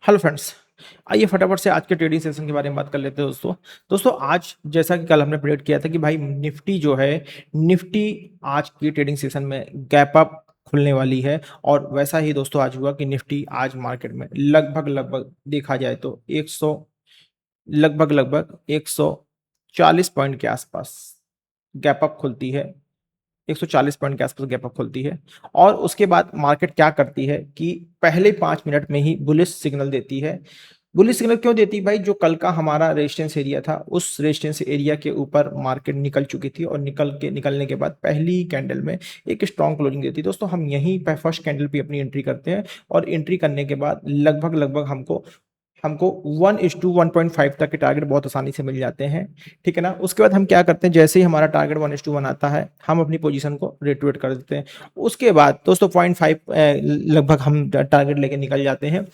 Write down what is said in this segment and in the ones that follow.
Hello friends. आइए फटाफट से आज के ट्रेडिंग सेशन के बारे में बात कर लेते हैं दोस्तों आज जैसा कि कल हमने प्रेडिक्ट किया था कि भाई निफ्टी जो है, निफ्टी आज की ट्रेडिंग सेशन में गैप अप खुलने वाली है। और वैसा ही दोस्तों आज हुआ कि निफ्टी आज मार्केट में लगभग लगभग देखा जाए तो 100 लगभग 140 पॉइंट के आसपास गैप अप खुलती है। 140 पॉइंट के आसपास गैप अप खुलती है और उसके बाद मार्केट क्या करती है कि पहले 5 मिनट में ही बुलिश सिग्नल देती है। बुलिश सिग्नल क्यों देती है भाई? जो कल का हमारा रेजिस्टेंस एरिया था, उस रेजिस्टेंस एरिया के ऊपर मार्केट निकल चुकी थी और निकलने के बाद पहली कैंडल में एक स्ट्रॉन्ग क्लोजिंग देती है। दोस्तों हम यहीं पे फर्स्ट कैंडल पे अपनी एंट्री करते हैं और एंट्री करने के बाद लगभग लगभग हमको हमको 1:1.5 तक के टारगेट बहुत आसानी से मिल जाते हैं। ठीक है ना? उसके बाद हम क्या करते हैं, जैसे ही हमारा टारगेट 1:1 आता है, हम अपनी पोजीशन को रिट्रेट कर देते हैं। उसके बाद दोस्तों 0.5 लगभग हम टारगेट लेके निकल जाते हैं।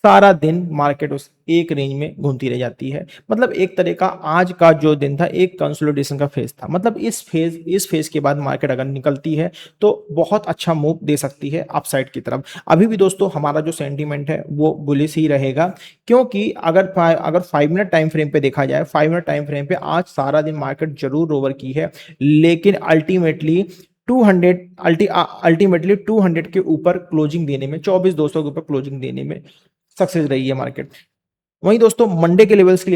सारा दिन मार्केट उस एक रेंज में घूमती रह जाती है। मतलब एक तरह का आज का जो दिन था एक कंसोलिडेशन का फेज था। मतलब इस फेज के बाद मार्केट अगर निकलती है तो बहुत अच्छा मूव दे सकती है अपसाइड की तरफ। अभी भी दोस्तों हमारा जो सेंटीमेंट है वो बुलिश ही रहेगा, क्योंकि अगर 5 मिनट टाइम फ्रेम पे देखा जाए, 5 मिनट टाइम फ्रेम पे आज सारा दिन मार्केट जरूर ओवर की है, लेकिन अल्टीमेटली 200 अल्टीमेटली 200 के ऊपर क्लोजिंग देने में, 24,200 के ऊपर क्लोजिंग देने में सक्सेस रही है मार्केट। वहीं दोस्तों मंडे के लेवल्स के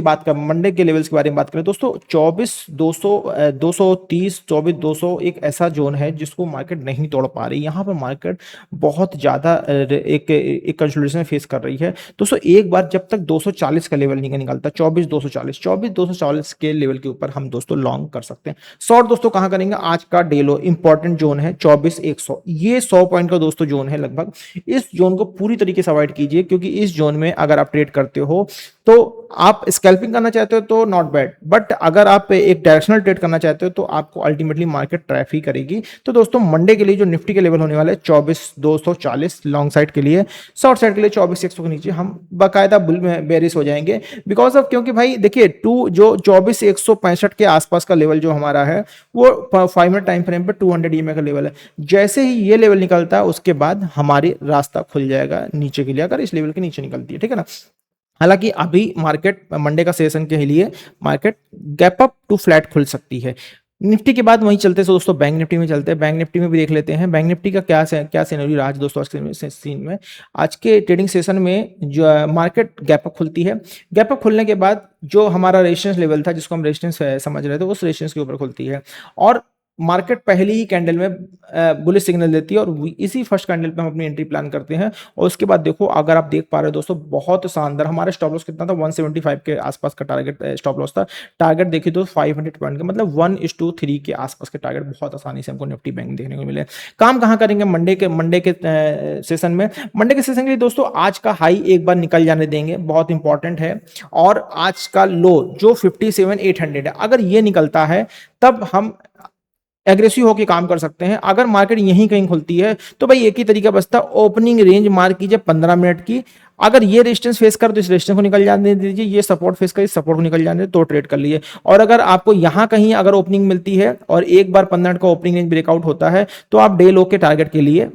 बारे में बात करें दोस्तों, 24,200 230 24,200 एक ऐसा जोन है जिसको मार्केट नहीं तोड़ पा रही। यहाँ पर मार्केट बहुत ज्यादा एक कंसोलिडेशन फेस कर रही है। दोस्तों एक बार जब तक 240 का लेवल नहीं निकलता, 24,240 के लेवल के ऊपर हम दोस्तों लॉन्ग कर सकते हैं। शॉर्ट दोस्तों कहाँ करेंगे? आज का डेलो इंपॉर्टेंट जोन है 24,100, ये 100 पॉइंट का दोस्तों जोन है लगभग। इस जोन को पूरी तरीके से अवॉइड कीजिए, क्योंकि इस जोन में अगर आप ट्रेड करते हो तो आप स्कैल्पिंग करना चाहते हो तो नॉट बैड, बट अगर आप एक डायरेक्शनल ट्रेड करना चाहते हो तो आपको अल्टीमेटली मार्केट ट्रैप ही करेगी। तो दोस्तों मंडे के लिए जो निफ्टी के लेवल होने वाले 24,240 लॉन्ग साइड के लिए, शॉर्ट साइड के लिए 24,100 के नीचे हम बाकायदा बुल में बेरिश हो जाएंगे। बिकॉज ऑफ, क्योंकि भाई देखिए जो 24,165 के आसपास का लेवल जो हमारा है वो 5 मिनट टाइम फ्रेम पे 200 ईएमए का लेवल है। जैसे ही ये लेवल निकलता है उसके बाद हमारी रास्ता खुल जाएगा नीचे के लिए, अगर इस लेवल के नीचे निकलती है। ठीक है ना? हालांकि अभी मार्केट मंडे का सेशन के लिए market gap up to flat खुल सकती है। निफ्टी के बाद वहीं चलते हैं दोस्तों, बैंक निफ्टी में चलते हैं। बैंक निफ्टी में भी देख लेते हैं बैंक निफ्टी का क्या सिनेरियो रहा आज दोस्तों। आज के सीन में, आज के ट्रेडिंग सेशन में जो मार्केट गैप अप खुलती है, गैप अप खुलने के बाद जो हमारा रेजिस्टेंस लेवल था जिसको हम रेजिस्टेंस समझ रहे थे, उस रेजिस्टेंस के ऊपर खुलती है और मार्केट पहली ही कैंडल में बुलिश सिग्नल देती है और इसी फर्स्ट कैंडल पे हम अपनी एंट्री प्लान करते हैं। और उसके बाद देखो, अगर आप देख पा रहे हो दोस्तों, बहुत शानदार हमारा स्टॉप लॉस कितना था, 175 के आसपास का टारगेट स्टॉप लॉस था। टारगेट देखिए तो 500 पॉइंट का, मतलब 1:3 के आसपास के टारगेट बहुत आसानी से हमको निफ्टी बैंक देखने को मिले। काम कहाँ करेंगे मंडे के सेशन में? मंडे के सेशन के लिए दोस्तों आज का हाई एक बार निकल जाने देंगे, बहुत इंपॉर्टेंट है। और आज का लो जो 57,800 है, अगर ये निकलता है तब हम एग्रेसिव होकर काम कर सकते हैं। अगर मार्केट यहीं कहीं खुलती है तो भाई एक ही तरीका बचता है, ओपनिंग रेंज मार्क कीजिए 15 मिनट की। अगर ये रेजिस्टेंस फेस कर तो इस रेजिस्टेंस को निकल जाने दीजिए, ये सपोर्ट फेस कर इस सपोर्ट को निकल जाने तो ट्रेड कर लिए। और अगर आपको यहां कहीं अगर ओपनिंग मिलती है और एक बार 15 मिनट का ओपनिंग रेंज ब्रेकआउट होता है तो आप डे लो के टारगेट के लिए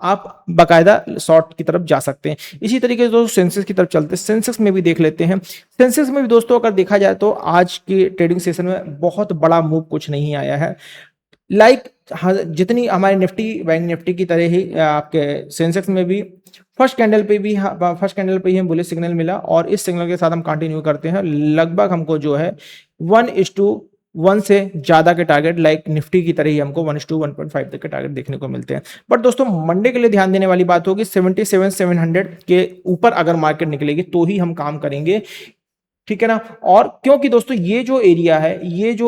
आप बाकायदा शॉर्ट की तरफ जा सकते हैं। इसी तरीके से दोस्तों सेंसेक्स की तरफ चलते हैं, सेंसेक्स में भी देख लेते हैं। सेंसेक्स में भी दोस्तों अगर देखा जाए तो आज के ट्रेडिंग सेशन में बहुत बड़ा मूव कुछ नहीं आया है। जितनी हमारे निफ्टी बैंक निफ्टी की तरह ही आपके सेंसेक्स में भी फर्स्ट कैंडल पे ही हम बुलिश सिग्नल मिला और इस सिग्नल के साथ हम कंटिन्यू करते हैं। लगभग हमको जो है 1:1 से ज्यादा के टारगेट निफ्टी की तरह ही हमको 1:1.5 तक के टारगेट देखने को मिलते हैं। बट दोस्तों मंडे के लिए ध्यान देने वाली बात होगी, 77,700 के ऊपर अगर मार्केट निकलेगी तो ही हम काम करेंगे। ठीक है ना? और क्योंकि दोस्तों ये जो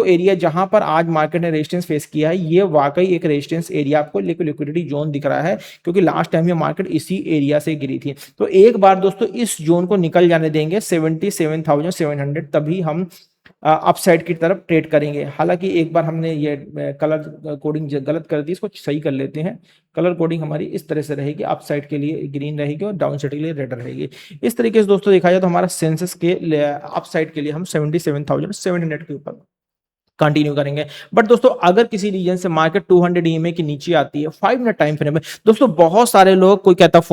एरिया जहां पर आज मार्केट ने रेजिस्टेंस फेस किया है, ये वाकई एक रेजिस्टेंस एरिया आपको लिक्विडिटी जोन दिख रहा है, क्योंकि लास्ट टाइम ये मार्केट इसी एरिया से गिरी थी। तो एक बार दोस्तों इस जोन को निकल जाने देंगे 77,700, तभी हम अपसाइड की तरफ ट्रेड करेंगे। हालांकि एक बार हमने ये कलर कोडिंग गलत कर दी, इसको सही कर लेते हैं। कलर कोडिंग हमारी इस तरह से रहेगी, अपसाइड के लिए ग्रीन रहेगी और डाउन साइड के लिए रेड रहेगी। इस तरीके से दोस्तों देखा जाए तो हमारा सेंसेस के अपसाइड के लिए हम 77,700 के ऊपर कंटिन्यू करेंगे। बट दोस्तों अगर किसी रीजन से मार्केट 200 ईएमए के नीचे आती है 5 मिनट टाइम फ्रेम में, दोस्तों बहुत सारे लोग, कोई कहता है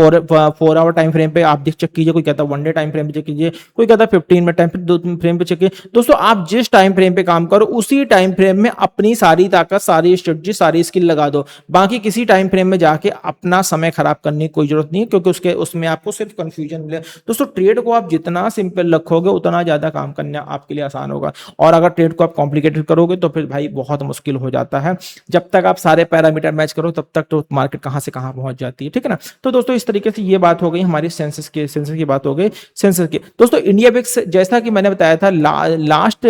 4 आवर टाइम फ्रेम पे आप देख चेक कीजिए, कोई कहता है 1 डे टाइम फ्रेम पे चेक कीजिए, कोई कहता है 15 मिनट टाइम फ्रेम पे चेक कीजिए। दोस्तों आप जिस टाइम फ्रेम पे काम करो उसी टाइम फ्रेम में अपनी सारी ताकत, सारी स्ट्रेटजी, सारी स्किल लगा दो। बाकी किसी टाइम फ्रेम में जाके अपना समय खराब करने की कोई जरूरत नहीं है, क्योंकि उसके उसमें आपको सिर्फ कंफ्यूजन मिले। दोस्तों ट्रेड को आप जितना सिंपल रखोगे उतना ज्यादा काम करना आपके लिए आसान होगा, और अगर ट्रेड को आप कॉम्प्लिकेटेड करोगे तो फिर भाई बहुत मुश्किल हो जाता है। जब तक आप सारे पैरामीटर मैच करो तब तक तो मार्केट कहां से कहां पहुंच जाती है, ठीक है ना। तो दोस्तों इस तरीके से ये बात हो गई हमारी सेंसस की बात हो गई, सेंसस की। दोस्तों इंडिया बिक्स, जैसा कि मैंने बताया था लास्ट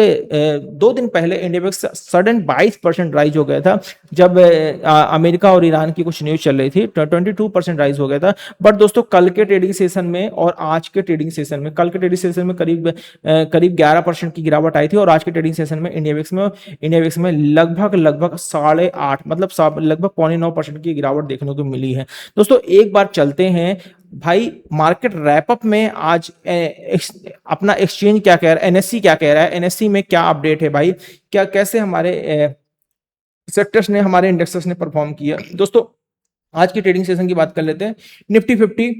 2 दिन पहले इंडिया बिक्स सडन 22% राइज हो गया था, जब अमेरिका और ईरान की कुछ न्यूज चल रही थी, 22% राइज हो गया था। बट दोस्तों कल के ट्रेडिंग सेशन में और आज के ट्रेडिंग सेशन में, कल के ट्रेडिंग सेशन में करीब 11% की गिरावट आई थी, और आज के ट्रेडिंग सेशन में इंडिया विक्स में लगभग 8.5 मतलब लगभग 9.25% की गिरावट देखने को मिली है। दोस्तों एक बार चलते हैं भाई मार्केट रैपअप में, आज अपना एक्सचेंज क्या कह रहा है, एनएससी क्या कह रहा है, एनएससी में क्या अपडेट है भाई, क्या कैसे हमारे सेक्टर्स ने, हमारे इंडेक्सेस ने परफॉर्म किया। दोस्तों आज की ट्रेडिंग सेशन की बात कर लेते हैं। निफ्टी 50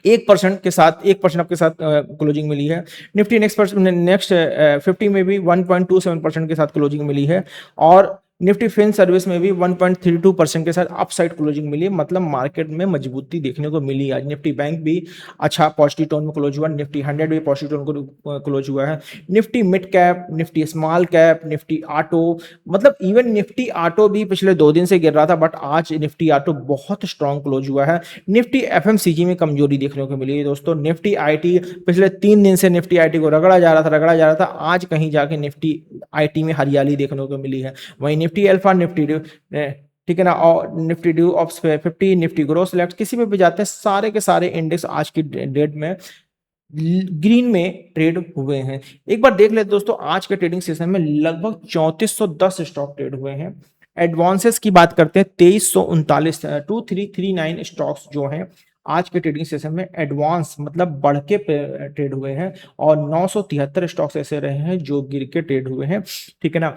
1% के साथ 1% आपके साथ क्लोजिंग मिली है। निफ्टी नेक्स्ट 50 में भी 1.27% के साथ क्लोजिंग मिली है, और निफ्टी फिन सर्विस में भी 1.32% के साथ अपसाइड क्लोजिंग मिली है। मतलब मार्केट में मजबूती देखने को मिली। आज निफ्टी बैंक भी अच्छा पॉजिटिव टोन में क्लोज हुआ, निफ्टी 100 भी पॉजिटिव टोन को क्लोज हुआ है। Nifty mid cap, Nifty small cap, Nifty auto, मतलब इवन निफ्टी ऑटो भी पिछले 2 दिन से गिर रहा था, बट आज निफ्टी ऑटो बहुत स्ट्रॉन्ग क्लोज हुआ है। निफ्टी एफएमसीजी में कमजोरी देखने को मिली है दोस्तों। निफ्टी आईटी, पिछले 3 दिन से निफ्टी आईटी को रगड़ा जा रहा था, आज कहीं जाके निफ्टी आईटी में हरियाली देखने को मिली है। वहीं निफ्टी अल्फा, निफ्टी ड्यू, ठीक है ना, और Nifty due of 50, Nifty grow select, किसी में भी जाते हैं सारे के सारे इंडेक्स आज की डेट में ग्रीन में ट्रेड हुए हैं। एक बार देख लेते दोस्तों आज के ट्रेडिंग सेशन में लगभग 3410 स्टॉक ट्रेड हुए हैं। एडवांसेस की बात करते हैं 2339, 2339 स्टॉक्स जो हैं आज के ट्रेडिंग सेशन में एडवांस मतलब बढ़ के ट्रेड हुए हैं, और 973 स्टॉक्स ऐसे रहे हैं जो गिर के ट्रेड हुए हैं, ठीक है ना।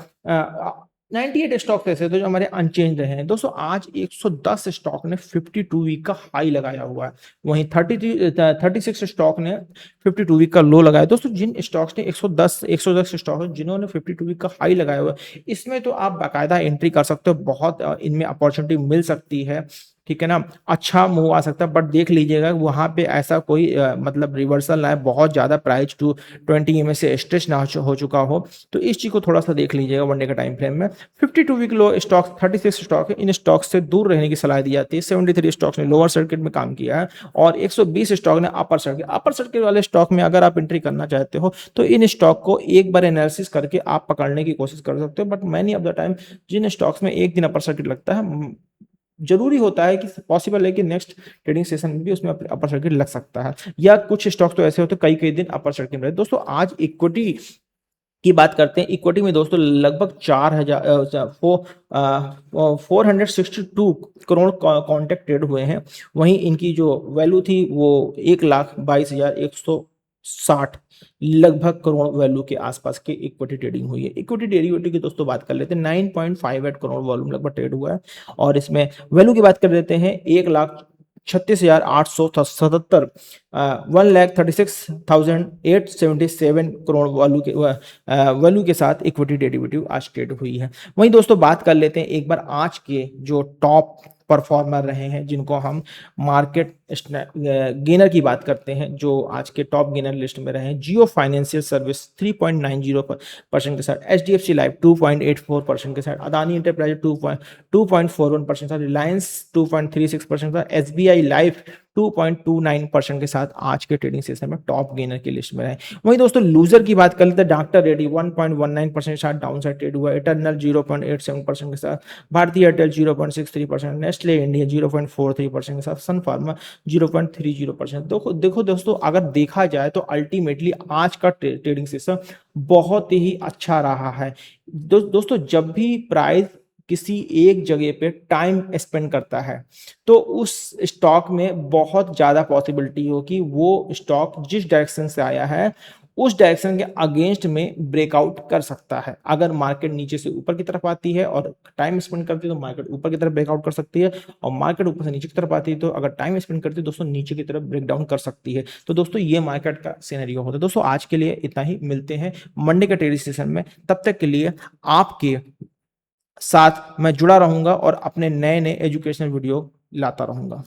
98 स्टॉक ऐसे थे जो हमारे अनचेंज रहे हैं। दोस्तों आज 110 स्टॉक ने 52 वीक का हाई लगाया हुआ है, वहीं 36 स्टॉक ने 52 वीक का लो लगाया। दोस्तों जिन स्टॉक्स ने 110 स्टॉक है जिन्होंने 52 वीक का हाई लगाया हुआ है, इसमें तो आप बाकायदा एंट्री कर सकते हो, बहुत इनमें अपॉर्चुनिटी मिल सकती है, ठीक है ना, अच्छा मूव आ सकता है। बट देख लीजिएगा वहां पे ऐसा कोई मतलब रिवर्सल ना है, बहुत ज्यादा प्राइस टू 20 में से स्ट्रेच ना हो चुका हो, तो इस चीज को थोड़ा सा देख लीजिएगा वनडे का टाइम फ्रेम में। 52 वीक लो स्टॉक 36 स्टॉक है, इन स्टॉक से दूर रहने की सलाह दी जाती है। 73 स्टॉक्स ने लोअर सर्किट में काम किया है, और 120 स्टॉक ने अपर सर्किट वाले स्टॉक में अगर आप एंट्री करना चाहते हो तो इन स्टॉक को एक बार एनालिसिस करके आप पकड़ने की कोशिश कर सकते हो। But many of the time जिन स्टॉक्स में एक दिन अपर सर्किट लगता है, जरूरी होता है कि पॉसिबल है कि नेक्स्ट ट्रेडिंग सेशन में भी उसमें अपर सर्किट लग सकता है, या कुछ स्टॉक तो ऐसे होते हैं कई दिन अपर सर्किट में। दोस्तों आज इक्विटी की बात करते हैं। इक्विटी में दोस्तों लगभग 462 करोड़ कॉन्ट्रैक्ट ट्रेड हुए हैं, वहीं इनकी जो वैल्यू थी वो 1,22,160 लगभग करोड़ वैल्यू के आसपास की इक्विटी ट्रेडिंग हुई है। इक्विटी डेरिवेटिव की दोस्तों बात कर लेते हैं, 9.58 करोड़ वॉल्यूम लगभग ट्रेड हुआ है, और इसमें वैल्यू की बात कर लेते हैं 1,36,877 1,36,877 करोड़ वैल्यू के साथ इक्विटी डेरिवेटिव आज ट्रेड हुई है। वहीं दोस्तों बात कर लेते हैं एक बार आज के जो टॉप परफॉर्मर रहे हैं, जिनको हम मार्केट गेनर की बात करते हैं, जो आज के टॉप गेनर लिस्ट में रहे हैं। जियो फाइनेंशियल सर्विस 3.90% के साथ, एचडीएफसी लाइफ 2.84% के साथ, अदानी इंटरप्राइज 2.41% के साथ, रिलायंस 2.36% के साथ, एसबीआई लाइफ 2.29% के साथ आज के ट्रेडिंग सेशन में टॉप गेनर की लिस्ट में रहे। वहीं दोस्तों लूजर की बात कर लेते हैं, डॉक्टर रेड्डी 1.19% के साथ डाउन साइड ट्रेड हुआ, इटर्नल 0.87% के साथ, भारतीय एयरटेल 0.63%, नेस्ले इंडिया 0.43% के साथ, सन फार्मा 0.30%। देखो दोस्तों अगर देखा जाए तो अल्टीमेटली आज का ट्रेडिंग सेशन बहुत ही अच्छा रहा है। दोस्तों जब भी प्राइस किसी एक जगह पे टाइम स्पेंड करता है तो उस स्टॉक में बहुत ज्यादा पॉसिबिलिटी हो कि वो स्टॉक जिस डायरेक्शन से आया है उस डायरेक्शन के अगेंस्ट में ब्रेकआउट कर सकता है। अगर मार्केट नीचे से ऊपर की तरफ आती है और टाइम स्पेंड करती है तो मार्केट ऊपर की तरफ ब्रेकआउट कर सकती है, और मार्केट ऊपर से नीचे की तरफ आती है तो अगर टाइम स्पेंड करती है दोस्तों नीचे की तरफ ब्रेकडाउन कर सकती है। तो दोस्तों ये मार्केट का सिनेरियो होता है। दोस्तों आज के लिए इतना ही, मिलते हैं मंडे के ट्रेडिंग सेशन में। तब तक के लिए आपके साथ मैं जुड़ा रहूंगा और अपने नए नए एजुकेशनल वीडियो लाता रहूंगा।